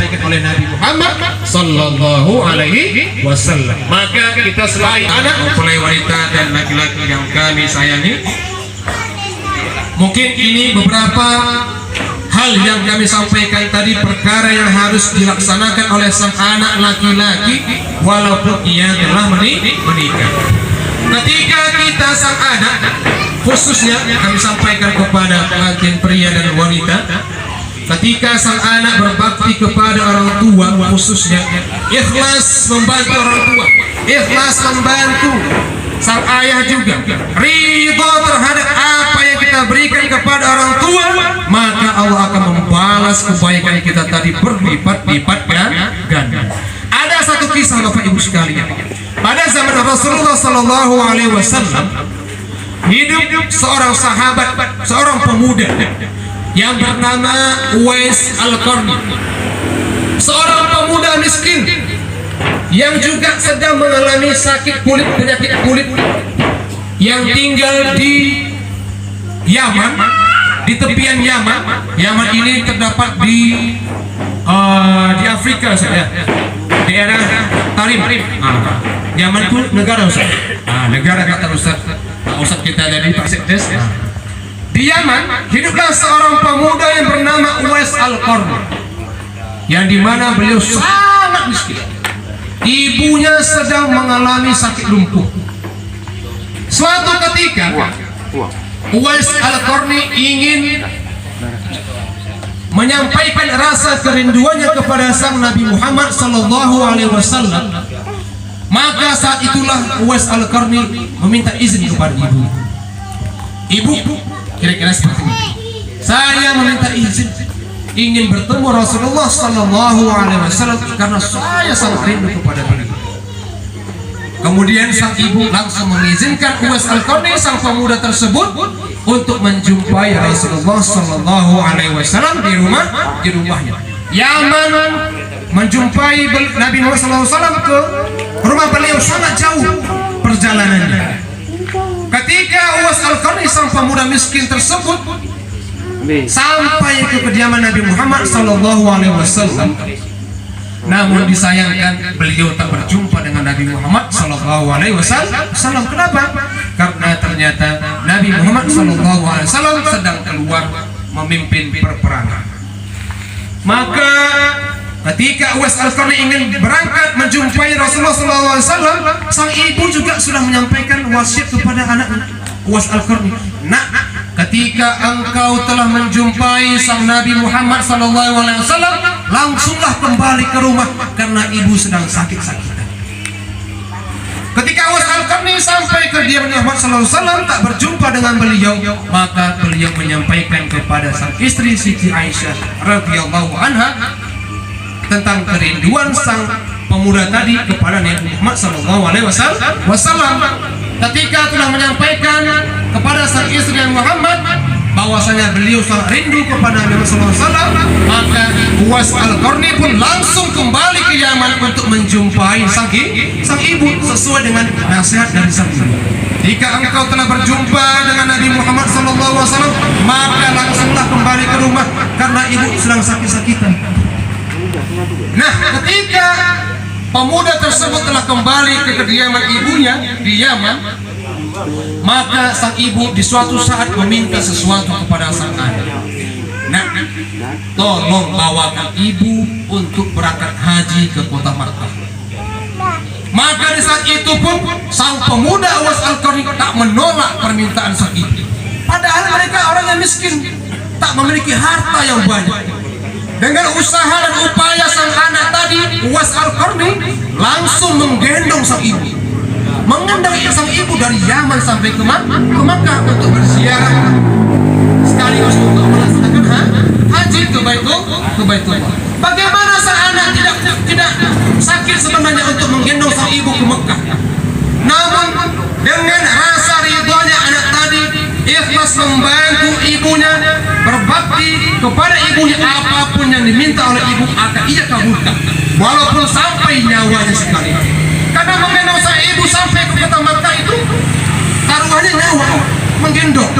disampaikan oleh Nabi Muhammad sallallahu alaihi wasallam. Maka kita selain anak, mempelai wanita dan laki-laki yang kami sayangi, mungkin ini beberapa hal yang kami sampaikan tadi, perkara yang harus dilaksanakan oleh sang anak laki-laki walaupun ia telah menikah. Ketika kita sang anak, khususnya kami sampaikan kepada pengantin pria dan wanita, ketika sang anak berbakti kepada orang tua, khususnya ikhlas membantu orang tua, ikhlas membantu sang ayah juga, ridho terhadap apa yang kita berikan kepada orang tua, maka Allah akan membalas kebaikan kita tadi berlipat-lipat ganda. Ada satu kisah Bapak Ibu sekalian. Pada zaman Rasulullah sallallahu alaihi wasallam hidup seorang sahabat, seorang pemuda yang bernama Uwais Al-Qarni, seorang pemuda miskin yang juga sedang mengalami sakit kulit, penyakit kulit, yang tinggal di Yaman, di tepian Yaman. Yaman ini terdapat di Afrika saja, daerah Tarim. Yaman itu negara Ustaz. Negara kata Ustaz kita dari Pak Sekdes. Di Yaman hiduplah seorang pemuda yang bernama Uwais Al-Qarni, yang dimana beliau sangat miskin. Ibunya sedang mengalami sakit lumpuh. Suatu ketika Uwais Al-Qarni ingin menyampaikan rasa kerinduannya kepada sang Nabi Muhammad sallallahu alaihi wasallam. Maka saat itulah Uwais Al-Qarni meminta izin kepada ibu. Ibu, kira-kira seperti ini, saya meminta izin ingin bertemu Rasulullah sallallahu alaihi wasallam karena saya sangat rindu kepada beliau. Kemudian sang ibu langsung mengizinkan Uwais Al-Qarni, sang pemuda tersebut, untuk menjumpai Rasulullah sallallahu alaihi wasallam di rumahnya. Yaman menjumpai Nabi Muhammad sallallahu alaihi wasallam ke rumah beliau sangat jauh perjalanannya. Ketika Uwais Al-Qarni, sang pemuda miskin tersebut, sampai ke kediaman Nabi Muhammad sallallahu alaihi wasallam, namun disayangkan beliau tak berjumpa dengan Nabi Muhammad sallallahu alaihi wasallam. Kenapa? Karena ternyata Nabi Muhammad sallallahu alaihi wasallam sedang keluar memimpin perperangan. Maka ketika Uwais Al-Qarni ingin berangkat menjumpai Rasulullah sallallahu alaihi wasallam, sang ibu juga sudah menyampaikan wasiat kepada anak Uwais Al-Qarni. Ketika engkau telah menjumpai sang Nabi Muhammad sallallahu alaihi wasallam, langsunglah kembali ke rumah karena ibu sedang sakit-sakitan. Ketika Uwais Al-Qarni sampai ke kediaman Muhammad sallallahu alaihi wasallam, tak berjumpa dengan beliau, maka beliau menyampaikan kepada sang istri Siti Aisyah radhiyallahu anha tentang kerinduan sang pemuda tadi kepada Nabi Muhammad sallallahu alaihi wasallam. Ketika telah menyampaikan kepada sang istri Muhammad bahwasanya beliau sangat rindu kepada Nabi sallallahu alaihi wasallam, maka Uwais Al-Qarni pun langsung kembali ke Yaman untuk menjumpai sang ibu sesuai dengan nasihat dari sang ibu. Jika engkau telah berjumpa dengan Nabi Muhammad sallallahu alaihi wasallam, maka langsunglah kembali ke rumah karena ibu sedang sakit-sakitan. Nah, ketika pemuda tersebut telah kembali ke kediaman ibunya di Yaman, maka sang ibu di suatu saat meminta sesuatu kepada sang anak. Nah, tolong bawakan ibu untuk berangkat haji ke kota Makkah. Maka di saat itu pun sang pemuda Uwais Al-Qarni tak menolak permintaan sang ibu. Padahal mereka orang yang miskin, tak memiliki harta yang banyak. Dengan usaha dan upaya sang anak tadi, Uwais Al-Qarni langsung menggendong sang ibu, mengendong sang ibu dari Yaman sampai ke Makkah untuk berziarah sekaligus untuk melaksanakan haji ke Baitullah. Bagaimana sang anak tidak sakit sebenarnya untuk menggendong sang ibu ke Makkah? Namun dengan rasa ridhonya anak tadi, ikhlas membantu ibunya, berbakti kepada ibunya, apapun yang diminta oleh ibu akan ia kabulkan, walaupun sampai nyawanya sekali. Karena menggendong sang ibu sampai ke kota Makkah itu taruhannya nyawa, menggendong.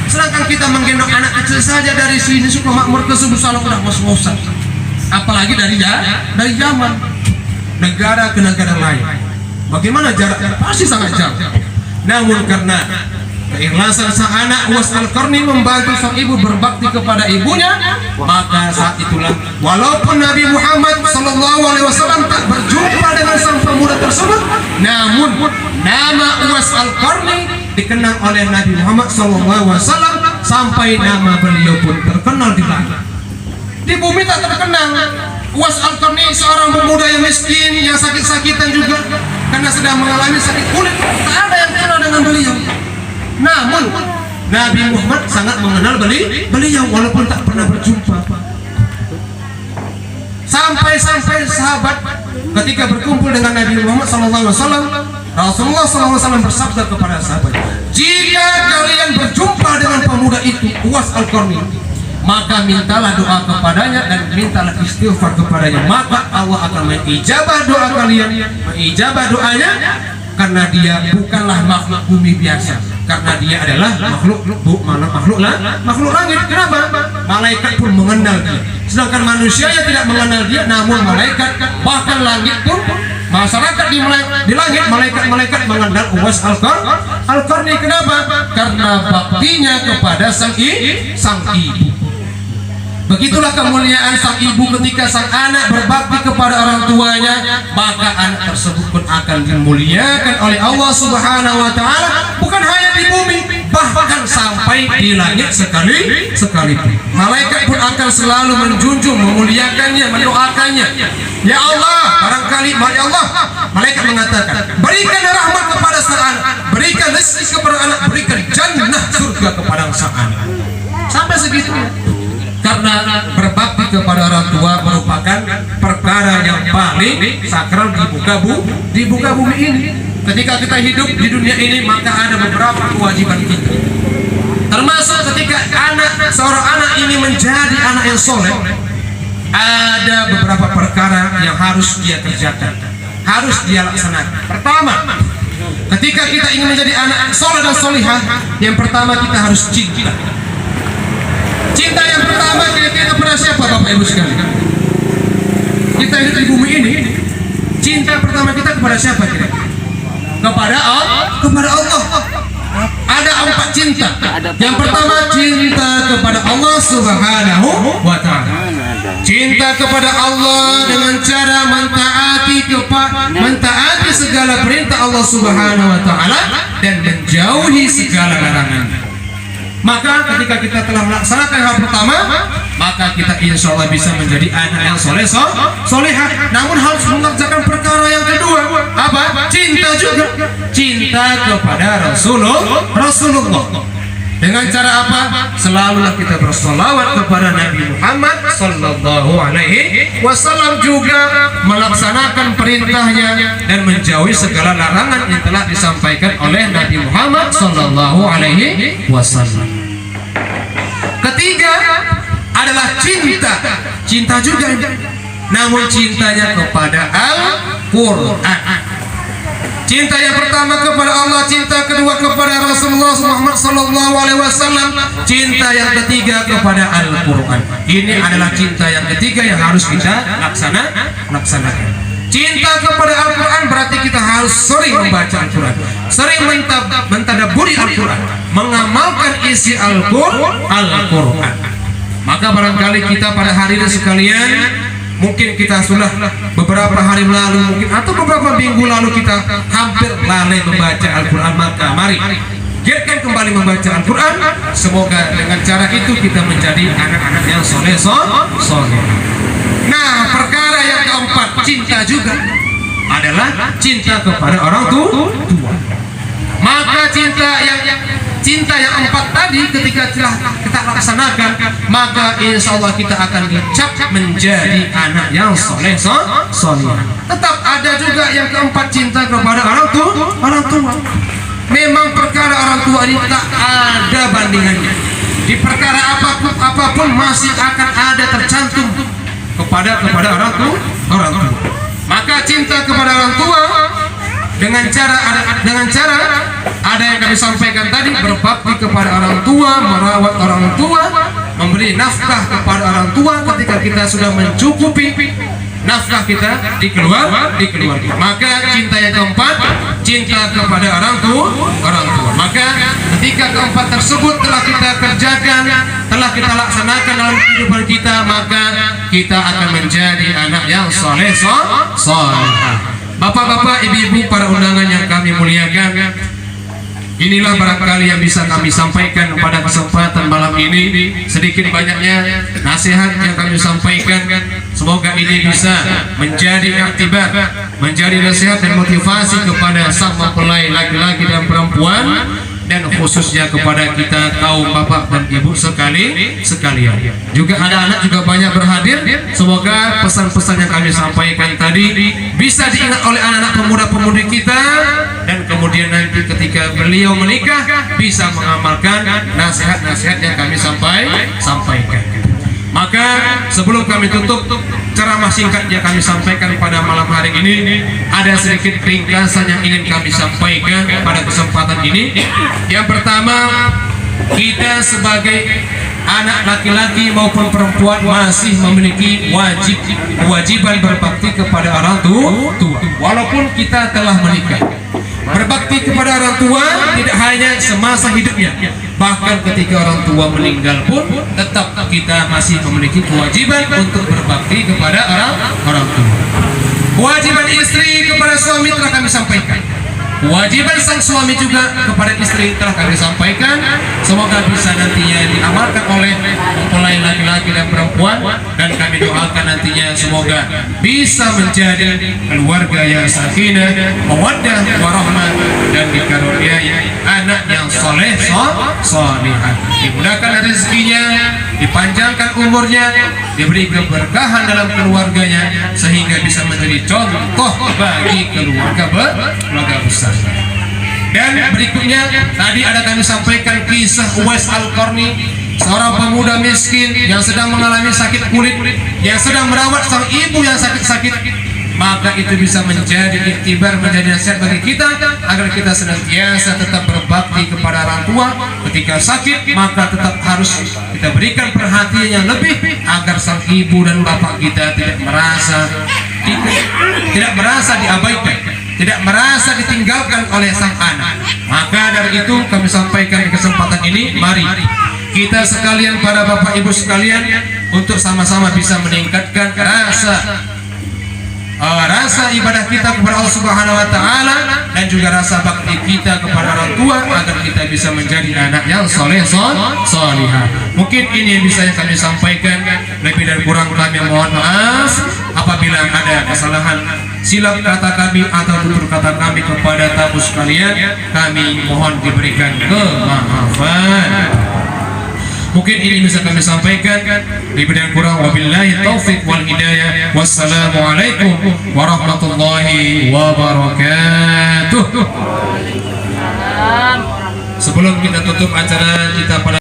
Sedangkan kita menggendong anak kecil saja dari sini Sukomakmur ke Subuh Salam udah ngos-ngosan. apalagi dari zaman negara ke negara lain. Bagaimana jaraknya? Pasti sangat jauh. Namun karena keikhlasan sang anak Uwais Al-Qarni membantu sang ibu berbakti kepada ibunya, maka saat itulah walaupun Nabi Muhammad SAW tak berjumpa dengan sang pemuda tersebut, namun nama Uwais Al-Qarni dikenang oleh Nabi Muhammad SAW sampai nama beliau pun terkenal di langit. Di bumi tak terkenal. Uwais Al-Qarni seorang pemuda yang miskin, yang sakit-sakitan juga karena sedang mengalami sakit kulit. Tak ada yang kenal dengan beliau. Namun Nabi Muhammad sangat mengenal beliau walaupun tak pernah berjumpa. Sampai sahabat ketika berkumpul dengan Nabi Muhammad SAW, Rasulullah SAW bersabda kepada sahabat, jika kalian berjumpa dengan pemuda itu Uwais Al-Qarni, maka mintalah doa kepadanya dan mintalah istighfar kepadanya, maka Allah akan mengijabah doa kalian, mengijabah doanya, karena dia bukanlah makhluk bumi biasa, karena dia adalah makhluk langit. Kenapa? Malaikat pun mengenal dia, sedangkan manusia yang tidak mengenal dia. Namun malaikat, bahkan langit pun, masyarakat di langit, malaikat mengenal Uwais Al-Qarni. Kenapa? Karena baktinya kepada sang ibu. Begitulah kemuliaan sang ibu ketika sang anak berbakti kepada orang tuanya, maka anak tersebut pun akan dimuliakan oleh Allah Subhanahu wa taala, bukan hanya di bumi, bahkan sampai di langit sekalipun. Malaikat pun akan selalu menjunjung, memuliakannya, mendoakannya. Ya Allah, barangkali ya Allah, malaikat mengatakan, berikan rahmat kepada sang anak, berikan rezeki kepada anak, berikan jannah surga kepada sang anak. Sampai segitunya. Karena berbakti kepada orang tua merupakan perkara yang paling sakral di muka bumi ini. Ketika kita hidup di dunia ini, maka ada beberapa kewajiban kita. Termasuk ketika seorang anak ini menjadi anak yang soleh, ada beberapa perkara yang harus dia kerjakan, harus dia laksanakan. Pertama, ketika kita ingin menjadi anak soleh dan solihah, yang pertama kita harus cinta. Cinta yang pertama kira-kira kepada siapa, Bapak Ibu sekalian? Kita hidup di bumi ini, cinta pertama kita kepada siapa kira-kira? Kepada Allah. Ada 4 cinta. Yang pertama, cinta kepada Allah Subhanahu wa ta'ala. Cinta kepada Allah dengan cara mentaati segala perintah Allah Subhanahu wa ta'ala dan menjauhi segala larangan. Maka ketika kita telah melaksanakan hal pertama, maka kita insya Allah bisa menjadi anak yang solehah. Namun harus mengerjakan perkara yang kedua. Apa? Cinta juga. Cinta kepada Rasulullah. Dengan cara apa? Selalulah kita bersolawat kepada Nabi Muhammad Sallallahu Alaihi Wasallam, juga melaksanakan perintahnya dan menjauhi segala larangan yang telah disampaikan oleh Nabi Muhammad Sallallahu Alaihi Wasallam. Ketiga adalah cinta juga, namun cintanya kepada Al-Quran. Cinta yang pertama kepada Allah, cinta kedua kepada Rasulullah Muhammad Sallallahu Alaihi Wasallam, cinta yang ketiga kepada Al-Quran. Ini adalah cinta yang ketiga yang harus kita laksanakan. Cinta kepada Al-Quran berarti kita harus sering membaca Al-Quran, sering mentadabburi Al-Quran, mengamalkan isi Al-Quran. Maka barangkali kita pada hari ini sekalian, mungkin kita sudah beberapa hari lalu mungkin atau beberapa minggu lalu kita hampir lalai membaca Al-Quran. Maka mari giatkan kembali membaca Al-Quran. Semoga dengan cara itu kita menjadi anak-anak yang soleh. Nah, perkara yang keempat, cinta juga adalah cinta kepada orang tua. Maka cinta yang empat tadi ketika telah kita laksanakan, maka insya Allah kita akan dicap menjadi anak yang soleh. Tetap ada juga yang keempat, cinta kepada orang tua. Memang perkara orang tua ini tak ada bandingannya. Di perkara apapun masih akan ada tercantum kepada orang tua. Maka cinta kepada orang tua dengan cara ada yang kami sampaikan tadi, berbakti kepada orang tua, merawat orang tua, memberi nafkah kepada orang tua ketika kita sudah mencukupi nafkah kita di keluarga. Maka cinta yang keempat, cinta kepada orang tua. Maka ketika keempat tersebut telah kita kerjakan, telah kita laksanakan dalam kehidupan kita, maka kita akan menjadi anak yang soleh. Bapak-bapak, ibu-ibu, para undangan yang kami muliakan, inilah barangkali yang bisa kami sampaikan pada kesempatan malam ini. Sedikit banyaknya nasihat yang kami sampaikan, semoga ini bisa menjadi aktibat, menjadi nasihat dan motivasi kepada sang mempelai laki-laki dan perempuan, dan khususnya kepada kita kaum bapak dan ibu sekalian. Juga anak-anak juga banyak berhadir. Semoga pesan-pesan yang kami sampaikan tadi bisa diingat oleh anak-anak pemuda-pemudi kita, dan kemudian nanti ketika beliau menikah bisa mengamalkan nasihat-nasihat yang kami sampaikan. Maka sebelum kami tutup ceramah singkat yang kami sampaikan pada malam hari ini, ada sedikit ringkasan yang ingin kami sampaikan pada kesempatan ini. Yang pertama, kita sebagai anak laki-laki maupun perempuan masih memiliki kewajiban berbakti kepada orang tua. Walaupun kita telah menikah, berbakti kepada orang tua tidak hanya semasa hidupnya, bahkan ketika orang tua meninggal pun tetap kita masih memiliki kewajiban untuk berbakti kepada orang tua. Kewajiban istri kepada suami telah kami sampaikan. Kewajiban sang suami juga kepada istri telah kami sampaikan. Semoga bisa nantinya diamalkan oleh mempelai laki-laki dan perempuan, dan kami doakan nantinya semoga bisa menjadi keluarga yang sakinah, mawaddah, warahmah, dan dikaruniai anak yang soleh salihah. Dimudahkan rezekinya, dipanjangkan umurnya, diberi keberkahan dalam keluarganya, sehingga bisa menjadi contoh bagi keluarga besar. Dan berikutnya tadi ada kami sampaikan kisah Uwais Al-Qarni, seorang pemuda miskin yang sedang mengalami sakit kulit, yang sedang merawat sang ibu yang sakit-sakit. Maka itu bisa menjadi iktibar, menjadi nasihat bagi kita agar kita senantiasa tetap berbakti kepada orang tua. Ketika sakit, maka tetap harus kita berikan perhatian yang lebih agar sang ibu dan bapak kita tidak merasa diabaikan, tidak merasa ditinggalkan oleh sang anak. Maka dari itu kami sampaikan di kesempatan ini, mari kita sekalian, para bapak ibu sekalian, untuk sama-sama bisa meningkatkan rasa ibadah kita kepada Allah Subhanahu wa taala, dan juga rasa bakti kita kepada orang tua, agar kita bisa menjadi anak yang salihah. Mungkin ini yang bisa yang kami sampaikan. Lebih dan kurang kami mohon maaf apabila ada kesalahan silap kata kami atau tutur kata kami kepada tamu sekalian. Kami mohon diberikan kemaafan. Mungkin ini bisa kami sampaikan. Lebih dan kurang wabillahi taufik wal hidayah. Wassalamualaikum warahmatullahi wabarakatuh. Sebelum kita tutup acara kita pada